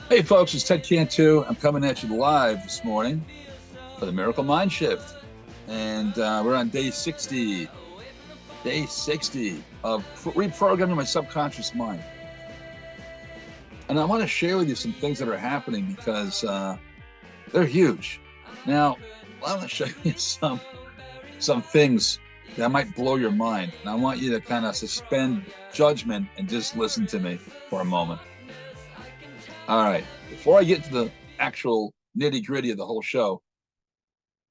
Hey folks, it's Ted Cantu. I'm coming at you live this morning for the Miracle Mindshift. And we're on day 60 of reprogramming my subconscious mind. And I want to share with you some things that are happening because they're huge. Now, I want to show you some things that might blow your mind. And I want you to kind of suspend judgment and just listen to me for a moment. All right. Before I get to the actual nitty gritty of the whole show,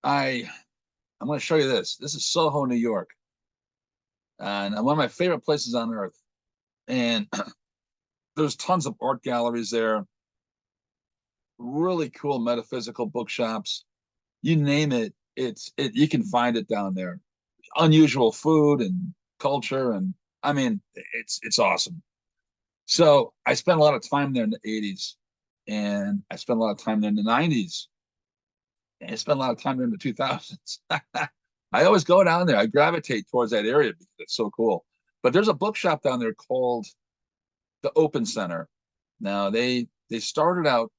I I'm going to show you this. This is Soho, New York, and one of my favorite places on earth. And there's tons of art galleries there, really cool metaphysical bookshops. You name it, you can find it down there. Unusual food and culture, and I mean, it's awesome. So I spent a lot of time there in the '80s, and I spent a lot of time there in the '90s, and I spent a lot of time there in the 2000s. I always go down there. I gravitate towards that area because it's so cool. But there's a bookshop down there called the Open Center. Now they started out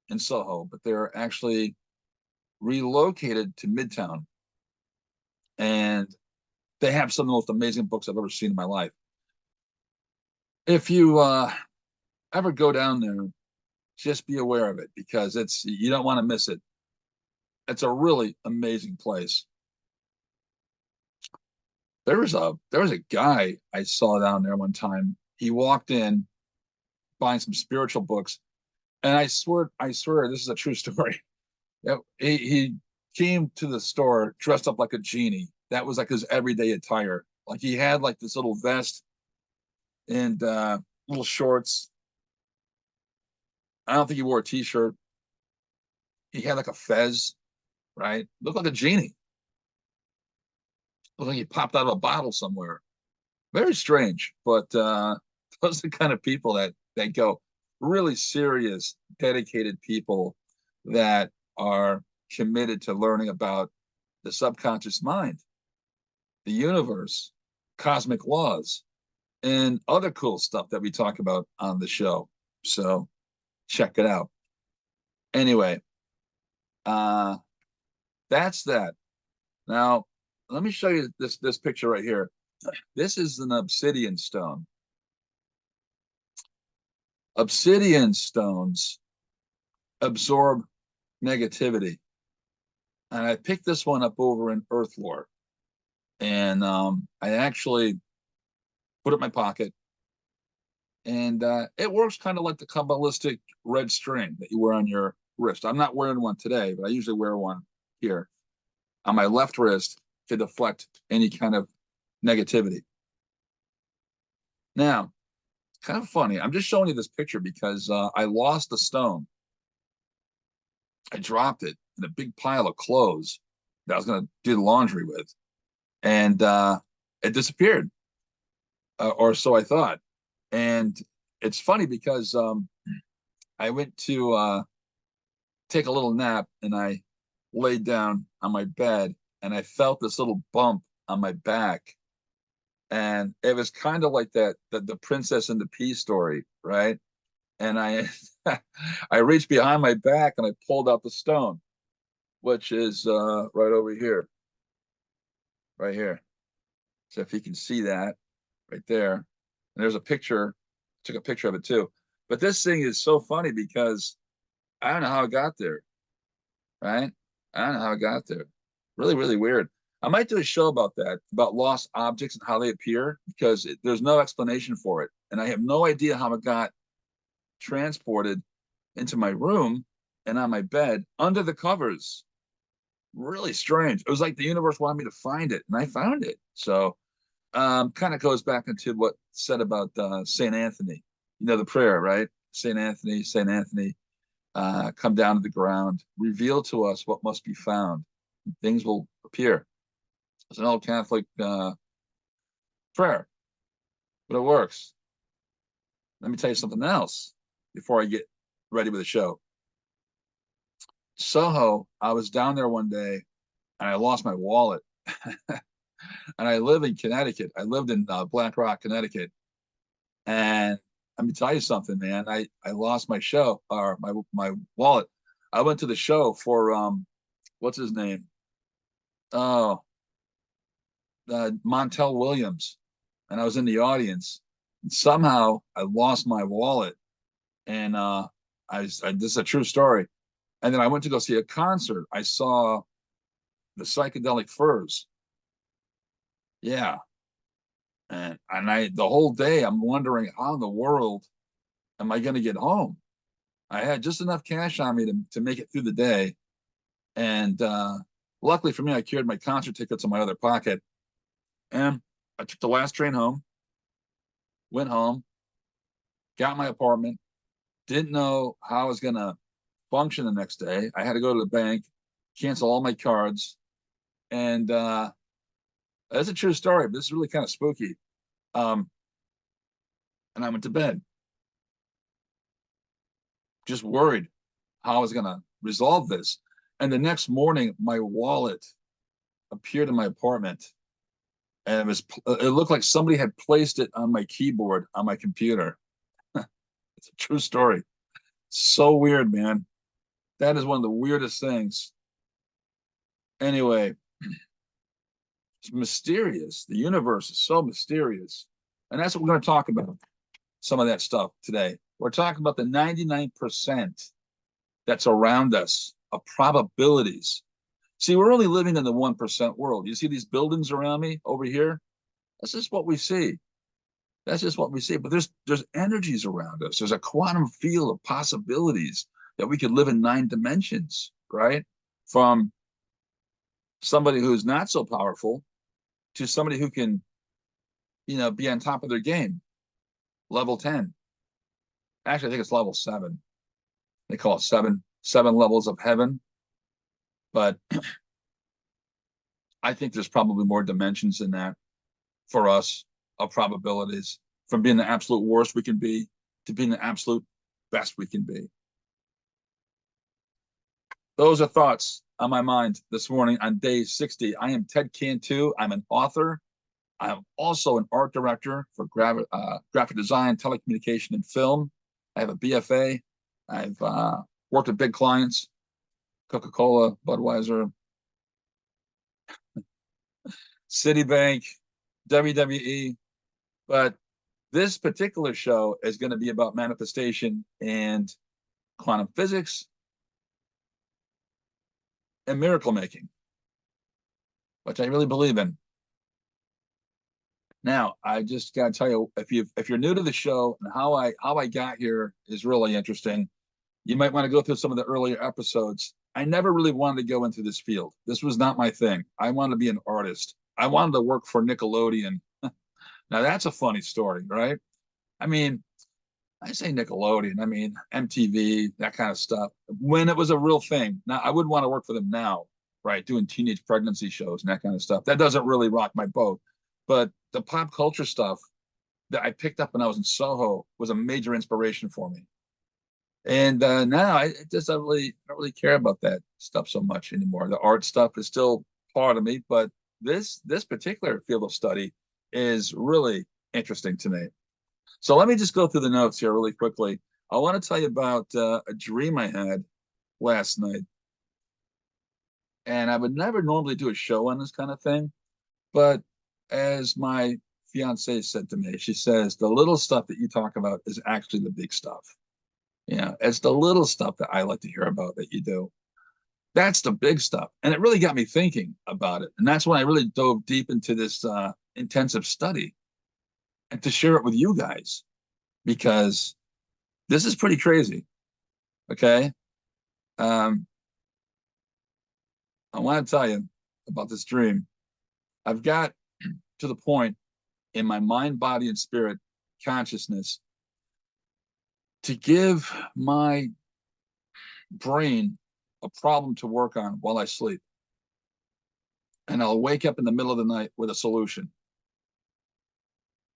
in Soho, but they're actually relocated to Midtown, and they have some of the most amazing books I've ever seen in my life. If you ever go down there, just be aware of it because it's you don't want to miss it. It's a really amazing place. There was a guy I saw down there one time. He walked in buying some spiritual books, and I swear this is a true story. Yeah, he came to the store dressed up like a genie. That was like his everyday attire. Like he had like this little vest and little shorts. I don't think he wore a t-shirt. He had like a fez, right? Looked like a genie. Looked like he popped out of a bottle somewhere. Very strange, but those are the kind of people that go really serious, dedicated people that are committed to learning about the subconscious mind, the universe, cosmic laws, and other cool stuff that we talk about on the show. So check it out. Anyway, uh, that's that. Now, let me show you this picture right here. This is an obsidian stone. Obsidian stones absorb negativity. And I picked this one up over in Earth Lore. And I actually put it in my pocket. And it works kind of like the Kabbalistic red string that you wear on your wrist. I'm not wearing one today, but I usually wear one here on my left wrist to deflect any kind of negativity. Now, it's kind of funny. I'm just showing you this picture because I lost the stone. I dropped it in a big pile of clothes that I was going to do the laundry with, and it disappeared, or so I thought. And it's funny because I went to take a little nap, and I laid down on my bed, and I felt this little bump on my back, and it was kind of like the Princess and the Pea story, right? And I I reached behind my back and I pulled out the stone, which is right over here, right here. So if you can see that right there, and there's a picture, took a picture of it too. But this thing is so funny because I don't know how it got there, right? I don't know how it got there. Really, really weird. I might do a show about that, about lost objects and how they appear, because there's no explanation for it. And I have no idea how it got transported into my room and on my bed under the covers. Really strange. It was like the universe wanted me to find it, and I found it. So kind of goes back into what said about Saint Anthony. You know the prayer, right? Saint Anthony, come down to the ground, reveal to us what must be found. Things will appear. It's an old Catholic prayer, but it works. Let me tell you something else before I get ready with the show. Soho, I was down there one day and I lost my wallet. And I live in Connecticut. I lived in Black Rock, Connecticut. And let me tell you something, man. I lost my show or my wallet. I went to the show for what's his name? Oh, Montel Williams, and I was in the audience. And somehow I lost my wallet, and this is a true story. And then I went to go see a concert. I saw the Psychedelic Furs. Yeah, and I the whole day I'm wondering how in the world am I going to get home? I had just enough cash on me to make it through the day, and luckily for me, I carried my concert tickets in my other pocket, and I took the last train home. Went home, got my apartment, didn't know how I was going to function the next day. I had to go to the bank, cancel all my cards. And that's a true story, but this is really kind of spooky. Um, and I went to bed, just worried how I was going to resolve this. And the next morning, my wallet appeared in my apartment. And it looked like somebody had placed it on my keyboard on my computer. It's a true story. So weird, man. That is one of the weirdest things. Anyway, it's mysterious. The universe is so mysterious. And that's what we're going to talk about. Some of that stuff today. We're talking about the 99% that's around us of probabilities. See, we're only living in the 1% world. You see these buildings around me over here? That's just what we see. That's just what we see. But there's energies around us. There's a quantum field of possibilities that we could live in 9 dimensions, right? From somebody who's not so powerful to somebody who can, be on top of their game. Level 10. Actually, I think it's level 7. They call it seven levels of heaven. But I think there's probably more dimensions than that for us of probabilities, from being the absolute worst we can be to being the absolute best we can be. Those are thoughts on my mind this morning on day 60. I am Ted Cantu. I'm an author. I'm also an art director for graphic design, telecommunication, and film. I have a BFA. I've worked with big clients, Coca-Cola, Budweiser, Citibank, WWE. But this particular show is going to be about manifestation and quantum physics and miracle making, which I really believe in. Now, I just got to tell you, if you're new to the show and how I got here is really interesting. You might want to go through some of the earlier episodes. I never really wanted to go into this field. This was not my thing. I wanted to be an artist. I wanted to work for Nickelodeon. Now that's a funny story, right? I mean, I say Nickelodeon, I mean MTV, that kind of stuff. When it was a real thing. Now I wouldn't want to work for them now, right? Doing teenage pregnancy shows and that kind of stuff. That doesn't really rock my boat. But the pop culture stuff that I picked up when I was in Soho was a major inspiration for me. And now I just don't really care about that stuff so much anymore. The art stuff is still part of me, but this particular field of study is really interesting to me. So let me just go through the notes here really quickly. I want to tell you about a dream I had last night. And I would never normally do a show on this kind of thing, but as my fiance said to me, she says, the little stuff that you talk about is actually the big stuff. Yeah, it's the little stuff that I like to hear about that you do. That's the big stuff. And it really got me thinking about it. And that's when I really dove deep into this intensive study and to share it with you guys because this is pretty crazy. Okay. Um, I want to tell you about this dream. I've got to the point in my mind, body, and spirit consciousness to give my brain a problem to work on while I sleep. And I'll wake up in the middle of the night with a solution.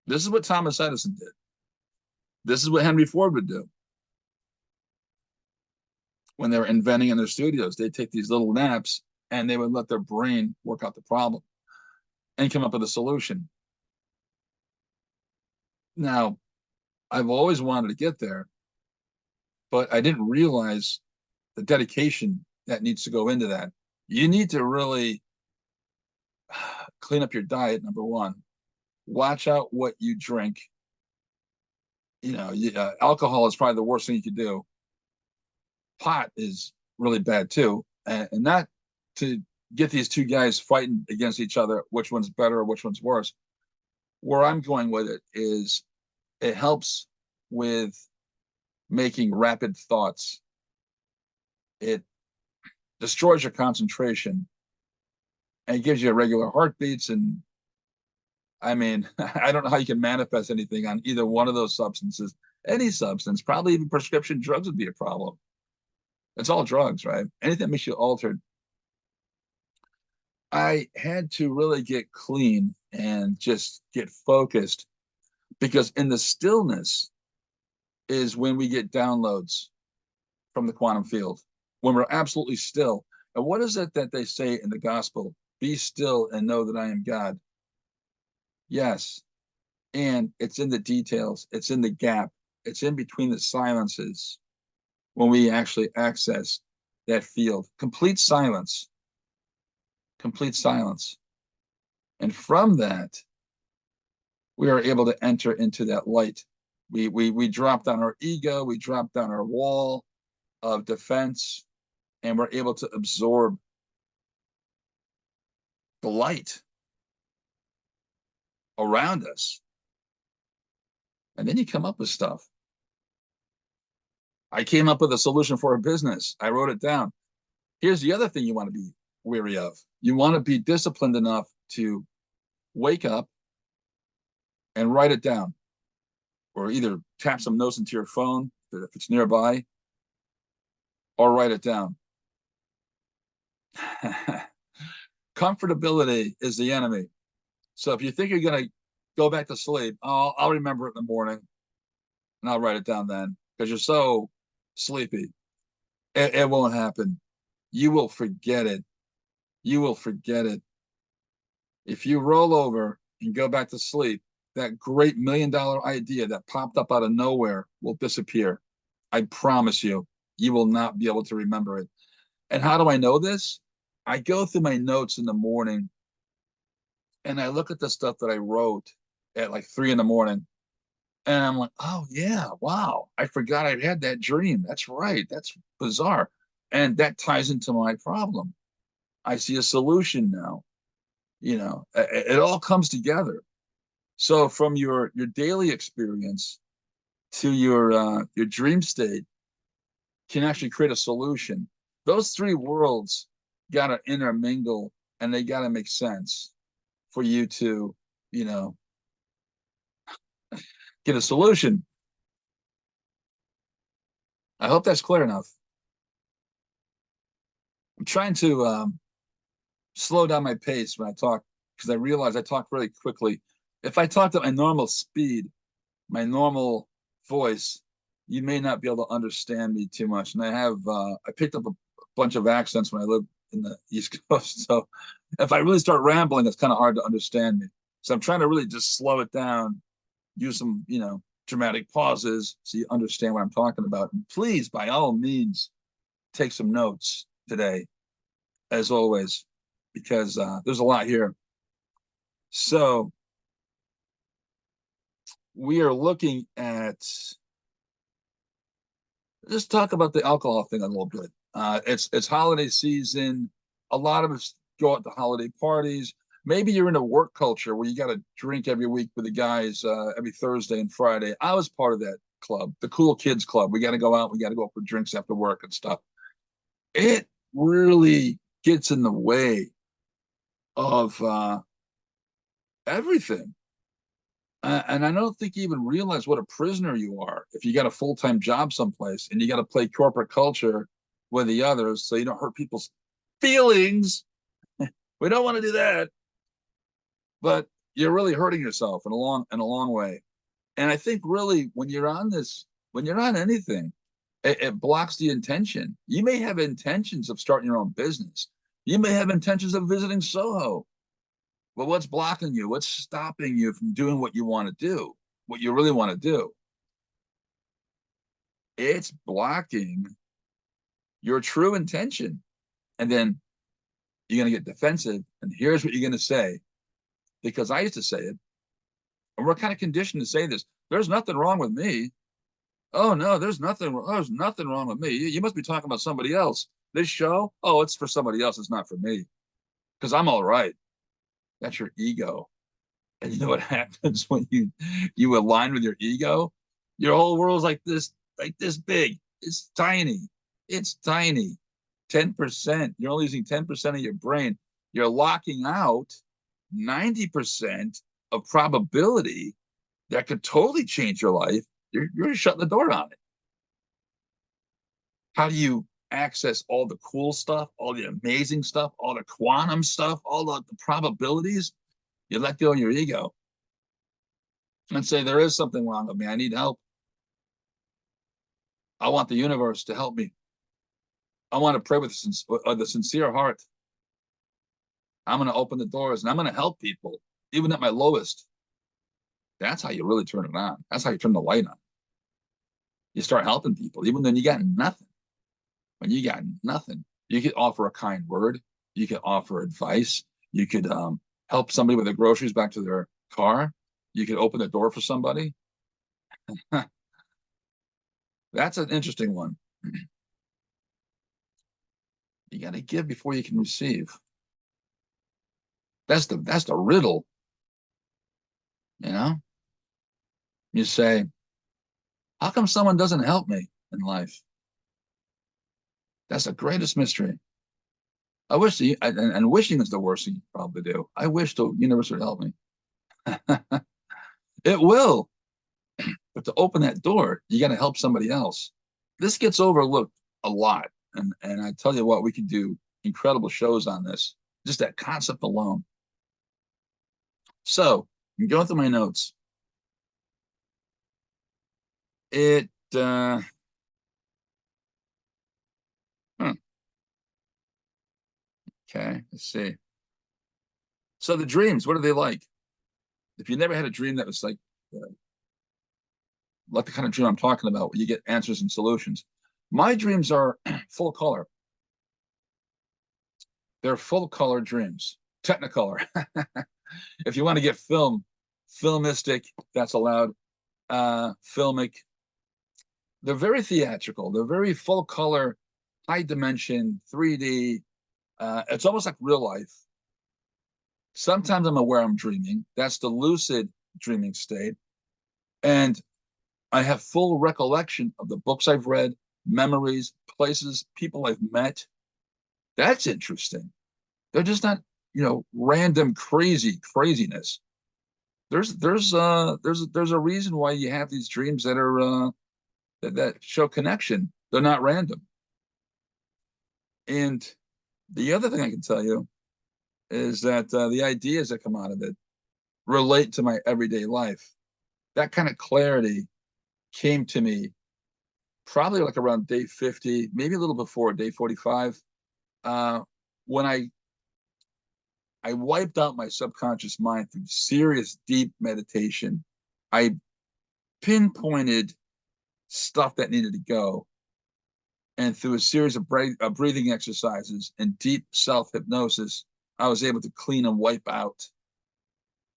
This is what Thomas Edison did. This is what Henry Ford would do. When they were inventing in their studios, they'd take these little naps and they would let their brain work out the problem and come up with a solution. Now, I've always wanted to get there, but I didn't realize the dedication that needs to go into that. You need to really clean up your diet, number one. Watch out what you drink. Alcohol is probably the worst thing you could do. Pot is really bad too. And not to get these two guys fighting against each other, which one's better or which one's worse. Where I'm going with it is it helps with making rapid thoughts. It destroys your concentration and gives you irregular heartbeats. And I mean, I don't know how you can manifest anything on either one of those substances. Any substance, probably even prescription drugs would be a problem. It's all drugs, right? Anything that makes you altered. I had to really get clean and just get focused because in the stillness is when we get downloads from the quantum field, when we're absolutely still. And what is it that they say in the gospel? Be still and know that I am God. Yes. And it's in the details, it's in the gap, it's in between the silences when we actually access that field. Complete silence, complete silence. And from that, we are able to enter into that light. We drop down our ego, we drop down our wall of defense, and we're able to absorb the light around us. And then you come up with stuff. I came up with a solution for a business. I wrote it down. Here's the other thing you want to be wary of. You want to be disciplined enough to wake up and write it down, or either tap some notes into your phone if it's nearby, or write it down. Comfortability is the enemy. So if you think you're going to go back to sleep, oh, I'll remember it in the morning and I'll write it down then because you're so sleepy. It won't happen. You will forget it. You will forget it. If you roll over and go back to sleep, that great $1 million idea that popped up out of nowhere will disappear. I promise you, you will not be able to remember it. And how do I know this? I go through my notes in the morning and I look at the stuff that I wrote at like 3 in the morning. And I'm like, oh, yeah, wow. I forgot I'd had that dream. That's right. That's bizarre. And that ties into my problem. I see a solution now. It all comes together. So from your daily experience to your dream state can actually create a solution. Those three worlds got to intermingle and they got to make sense for you to, get a solution. I hope that's clear enough. I'm trying to slow down my pace when I talk because I realize I talk really quickly. If I talked at my normal speed, my normal voice, you may not be able to understand me too much. And I picked up a bunch of accents when I lived in the East Coast. So if I really start rambling, it's kind of hard to understand me. So I'm trying to really just slow it down, use some, dramatic pauses so you understand what I'm talking about. And please, by all means, take some notes today, as always, because there's a lot here. So we are looking at, just talk about the alcohol thing a little bit. It's holiday season. A lot of us go out to holiday parties. Maybe you're in a work culture where you got to drink every week with the guys every Thursday and Friday. I was part of that club, the cool kids club. We got to go out. We got to go out for drinks after work and stuff. It really gets in the way of everything. And I don't think you even realize what a prisoner you are if you got a full-time job someplace and you got to play corporate culture with the others so you don't hurt people's feelings. We don't want to do that. But you're really hurting yourself in a long way. And I think really when you're on anything, it blocks the intention. You may have intentions of starting your own business. You may have intentions of visiting Soho. But what's blocking you? What's stopping you from doing what you want to do, what you really want to do? It's blocking your true intention. And then you're going to get defensive. And here's what you're going to say, because I used to say it, and we're kind of conditioned to say this. There's nothing wrong with me. Oh no, there's nothing wrong with me. You must be talking about somebody else. This show, oh, it's for somebody else. It's not for me because I'm all right. That's your ego. And you know what happens when you align with your ego? Your whole world's like this big. It's tiny. It's tiny. 10%. You're only using 10% of your brain. You're locking out 90% of probability that could totally change your life. You're shutting the door on it. How do you access all the cool stuff, all the amazing stuff, all the quantum stuff, all the probabilities? You let go of your ego and say, there is something wrong with me. I need help. I want the universe to help me. I want to pray with the sincere heart. I'm going to open the doors and I'm going to help people, even at my lowest. That's how you really turn it on. That's how you turn the light on. You start helping people, even when you got nothing. When you got nothing, you could offer a kind word. You could offer advice. You could help somebody with their groceries back to their car. You could open the door for somebody. That's an interesting one. You got to give before you can receive. That's the riddle. You know, you say, how come someone doesn't help me in life? That's the greatest mystery. I wish and wishing is the worst thing you probably do. I wish the universe would help me. It will, but to open that door, you got to help somebody else. This gets overlooked a lot, and I tell you what, we can do incredible shows on this. Just that concept alone. So I'm going through my notes. It hmm, okay, let's see. So the dreams, what are they like? If you never had a dream that was like the kind of dream I'm talking about, where you get answers and solutions. My dreams are full color. They're full color dreams, Technicolor. If you want to get filmistic, that's allowed. Filmic. They're very theatrical. They're very full color, high dimension, 3D. It's almost like real life. Sometimes I'm aware I'm dreaming. That's the lucid dreaming state. And I have full recollection of the books I've read, memories, places, people I've met. That's interesting. They're just not, random craziness. There's a reason why you have these dreams that are that show connection. They're not random. And the other thing I can tell you is that the ideas that come out of it relate to my everyday life. That kind of clarity came to me probably like around day 50, maybe a little before day 45, when I wiped out my subconscious mind through serious, deep meditation. I pinpointed stuff that needed to go. And through a series of breathing exercises and deep self hypnosis, I was able to clean and wipe out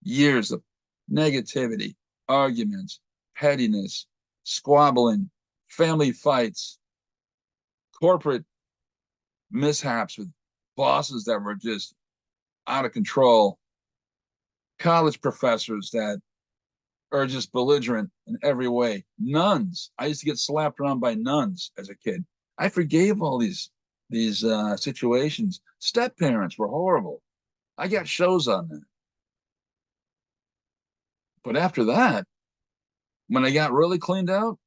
years of negativity, arguments, pettiness, squabbling, family fights, corporate mishaps with bosses that were just out of control, college professors that are just belligerent in every way, nuns. I used to get slapped around by nuns as a kid. I forgave all these situations. Step parents were horrible. I got shows on that. But after that, when I got really cleaned out,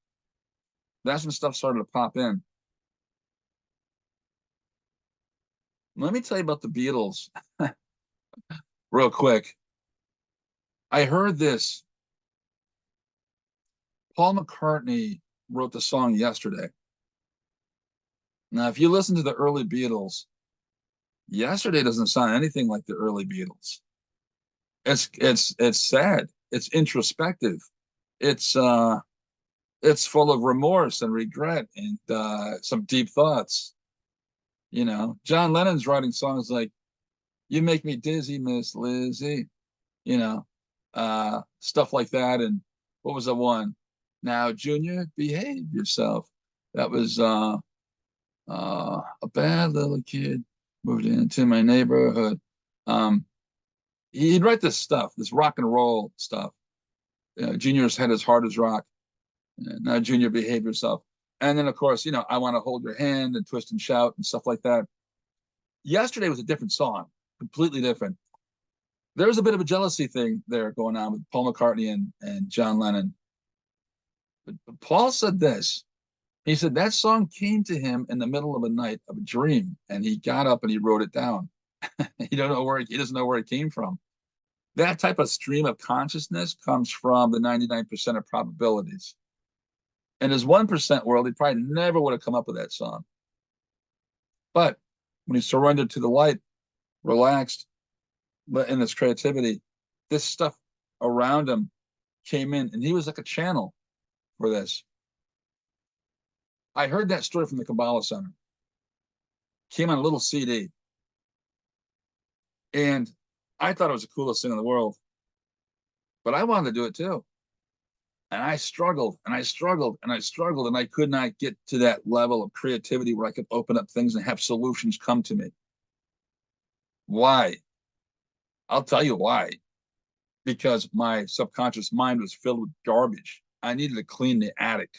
that's when stuff started to pop in. Let me tell you about the Beatles real quick. I heard this. Paul McCartney wrote the song Yesterday. Now, if you listen to the early Beatles, Yesterday doesn't sound anything like the early Beatles. It's sad. It's introspective. It's It's full of remorse and regret and some deep thoughts. You know, John Lennon's writing songs like "You Make Me Dizzy, Miss Lizzie," you know, stuff like that. And what was the one? Now, Junior, behave yourself. That was a bad little kid moved into my neighborhood. Um, he'd write this stuff, this rock and roll stuff. Junior's head as hard as rock. Now, Junior, behave yourself. And then, of course, I want to hold your hand and twist and shout and stuff like that. Yesterday was a different song, completely different. There was a bit of a jealousy thing there going on with Paul McCartney and John Lennon. But Paul said this. He said that song came to him in the middle of a night of a dream, and he got up and he wrote it down. He doesn't know where it came from. That type of stream of consciousness comes from the 99% of probabilities. In his 1% world, he probably never would have come up with that song. But when he surrendered to the light, relaxed, in his creativity, this stuff around him came in, and he was like a channel for this. I heard that story from the Kabbalah Center. Came on a little CD. And I thought it was the coolest thing in the world. But I wanted to do it too. And I struggled and I struggled and I struggled, and I could not get to that level of creativity where I could open up things and have solutions come to me. Why? I'll tell you why. Because my subconscious mind was filled with garbage. I needed to clean the attic.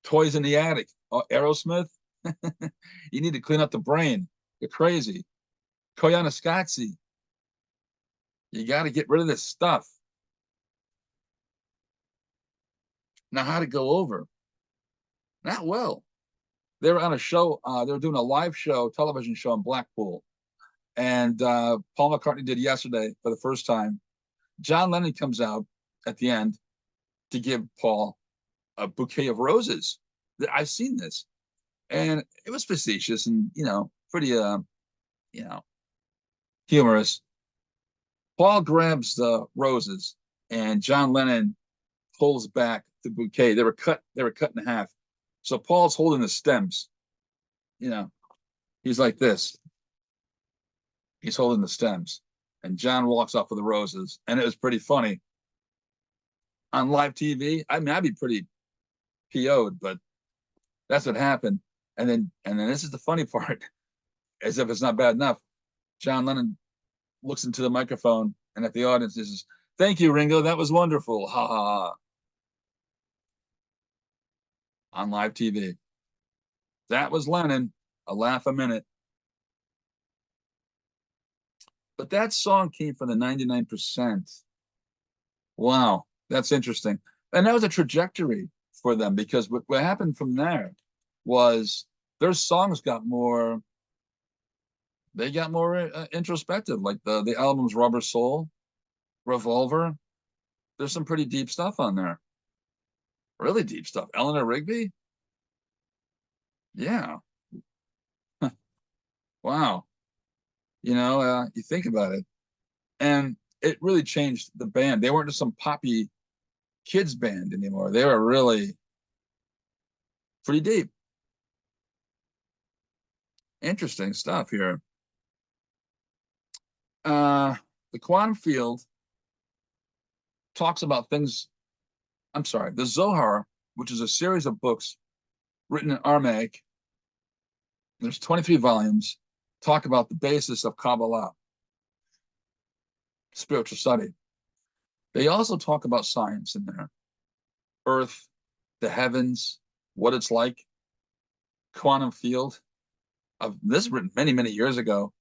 Toys in the attic. Oh, Aerosmith? You need to clean up the brain. You're crazy. Koyaanisqatsi. You got to get rid of this stuff. Now, how to go over? Not well. They were on a show. They were doing a live show, television show in Blackpool. And Paul McCartney did yesterday for the first time. John Lennon comes out at the end to give Paul a bouquet of roses. I've seen this. And it was facetious and, pretty, humorous. Paul grabs the roses and John Lennon pulls back the bouquet. They were cut in half. So Paul's holding the stems. He's like this. He's holding the stems. And John walks off with the roses. And it was pretty funny. On live TV, I mean, I'd be pretty PO'd, but that's what happened. And then this is the funny part, as if it's not bad enough. John Lennon looks into the microphone and at the audience says, "Thank you, Ringo. That was wonderful. Ha ha ha." On live TV. That was Lennon, a laugh a minute. But that song came from the 99%. Wow, that's interesting. And that was a trajectory for them, because what happened from there was their songs got more, introspective, like the albums Rubber Soul, Revolver. There's some pretty deep stuff on there. Really deep stuff. Eleanor Rigby? Yeah. Wow. You think about it. And it really changed the band. They weren't just some poppy kids band anymore. They were really pretty deep. Interesting stuff here. The quantum field talks about things. I'm sorry, the Zohar, which is a series of books written in Aramaic. There's 23 volumes, talk about the basis of Kabbalah, spiritual study. They also talk about science in there. Earth, the heavens, what it's like, quantum field. This was written many, many years ago.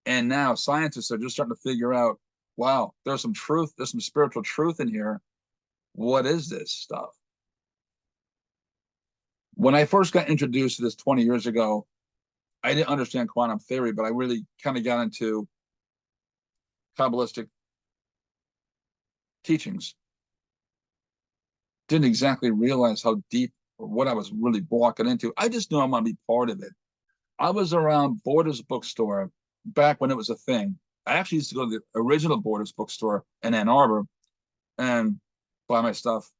And now scientists are just starting to figure out, wow, there's some truth, there's some spiritual truth in here. What is this stuff? When I first got introduced to this 20 years ago, I didn't understand quantum theory, but I really kind of got into Kabbalistic teachings. Didn't exactly realize how deep or what I was really walking into. I just knew I want to be part of it. I was around Borders bookstore back when it was a thing. I actually used to go to the original Borders bookstore in Ann Arbor and buy my stuff.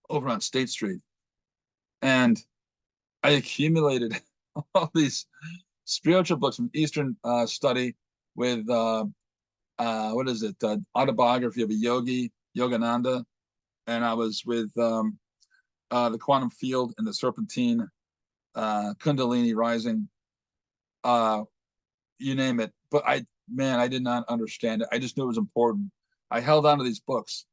over on State Street. And I accumulated all these spiritual books from Eastern study with what is it? Autobiography of a Yogi, Yogananda. And I was with the Quantum Field and the Serpentine, Kundalini Rising, uh, you name it. But man, I did not understand it. I just knew it was important. I held on to these books,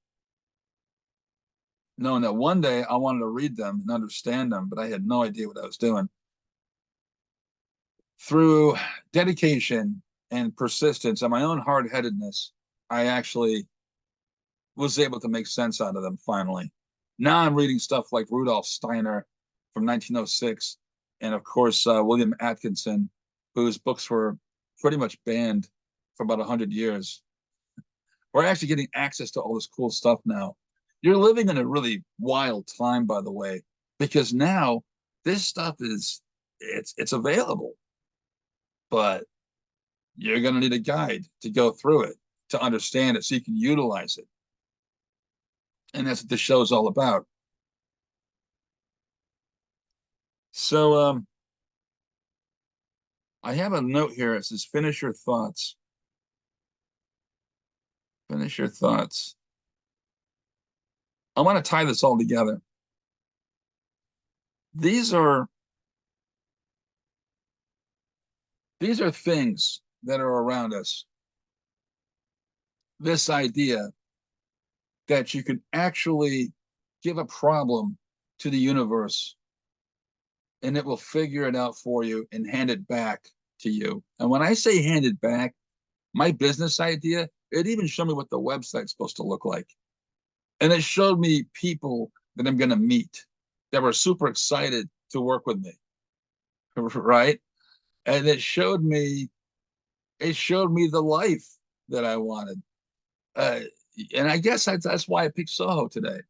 knowing that one day I wanted to read them and understand them, but I had no idea what I was doing. Through dedication and persistence and my own hard headedness, I actually was able to make sense out of them finally. Now I'm reading stuff like Rudolf Steiner from 1906, and of course, William Atkinson, whose books were pretty much banned for about 100 years. We're actually getting access to all this cool stuff now. You're living in a really wild time, by the way, because now this stuff it's available, but you're going to need a guide to go through it, to understand it, so you can utilize it. And that's what the show is all about. So I have a note here. It says, finish your thoughts. Finish your thoughts. I want to tie this all together. These are things that are around us. This idea that you can actually give a problem to the universe and it will figure it out for you and hand it back to you. And when I say hand it back, my business idea, it even showed me what the website's supposed to look like. And it showed me people that I'm going to meet that were super excited to work with me. Right. And it showed me the life that I wanted. Uh, and I guess that's why I picked Soho today.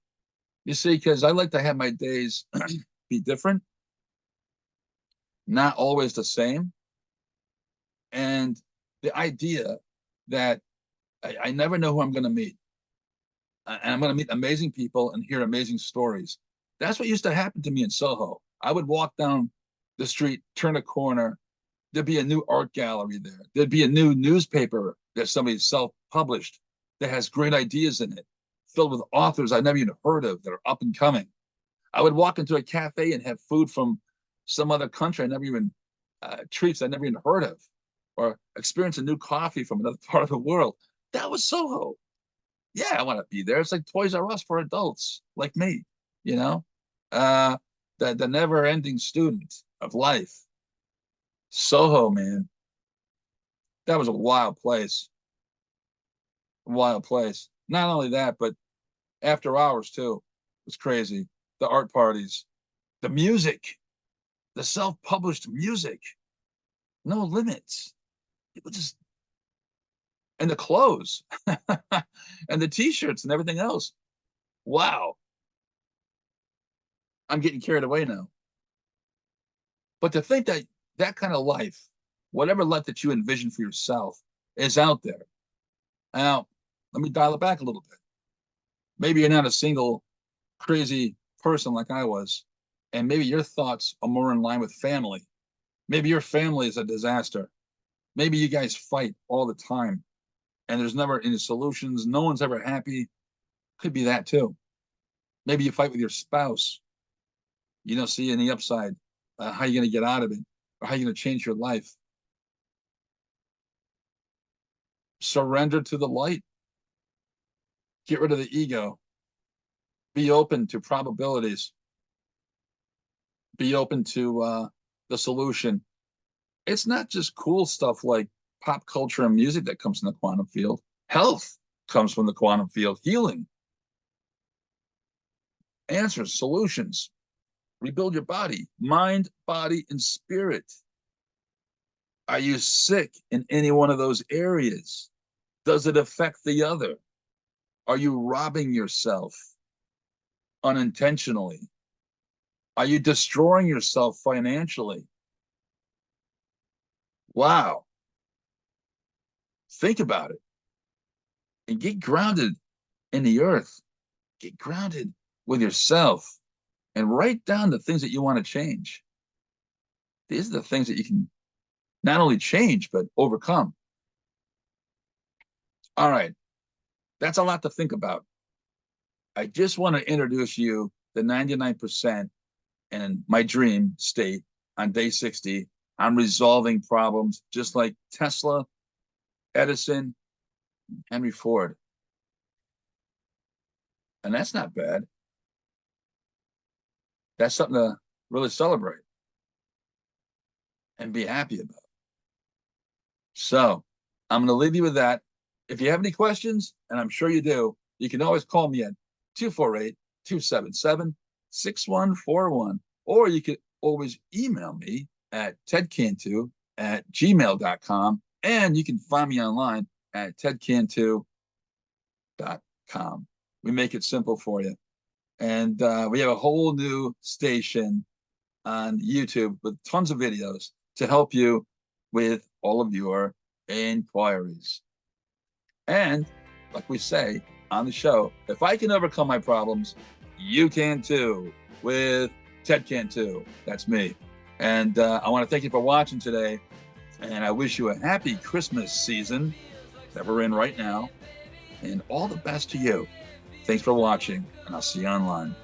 You see, because I like to have my days be different, not always the same. And the idea that I never know who I'm going to meet. And I'm going to meet amazing people and hear amazing stories. That's what used to happen to me in Soho. I would walk down the street, turn a corner, there'd be a new art gallery there. There'd be a new newspaper that somebody self-published that has great ideas in it, filled with authors I never even heard of that are up and coming. I would walk into a cafe and have food from some other country I never even treats I never even heard of, or experience a new coffee from another part of the world. That was Soho. Yeah, I want to be there. It's like Toys R Us for adults like me, you know, uh, the never ending student of life. Soho, man, that was a wild place. Wild place. Not only that, but after hours too. It was crazy. The art parties, the music, the self-published music, no limits. People just and the clothes and the t-shirts and everything else. Wow. I'm getting carried away now. But to think that that kind of life, whatever life that you envision for yourself, is out there. Now, let me dial it back a little bit. Maybe you're not a single crazy person like I was, and maybe your thoughts are more in line with family. Maybe your family is a disaster. Maybe you guys fight all the time and there's never any solutions. No one's ever happy. Could be that too. Maybe you fight with your spouse. You don't see any upside. How are you going to get out of it? Or how are you going to change your life? Surrender to the light. Get rid of the ego. Be open to probabilities. Be open to the solution. It's not just cool stuff like pop culture and music that comes from the quantum field. Health comes from the quantum field. Healing, answers, solutions. Rebuild your body, mind, body, and spirit. Are you sick in any one of those areas? Does it affect the other? Are you robbing yourself unintentionally? Are you destroying yourself financially? Wow. Think about it and get grounded in the earth. Get grounded with yourself and write down the things that you want to change. These are the things that you can not only change, but overcome. All right. That's a lot to think about. I just want to introduce you the 99% and my dream state on day 60. I'm resolving problems just like Tesla, Edison, Henry Ford. And that's not bad. That's something to really celebrate and be happy about. So I'm going to leave you with that. If you have any questions, and I'm sure you do, you can always call me at 248-277-6141, or you could always email me at tedcantu@gmail.com, and you can find me online at tedcantu.com. We make it simple for you. And we have a whole new station on YouTube with tons of videos to help you with all of your inquiries. And like we say on the show, if I can overcome my problems, you can too, with Ted Cantu. That's me. And I want to thank you for watching today. And I wish you a happy Christmas season that we're in right now. And all the best to you. Thanks for watching, and I'll see you online.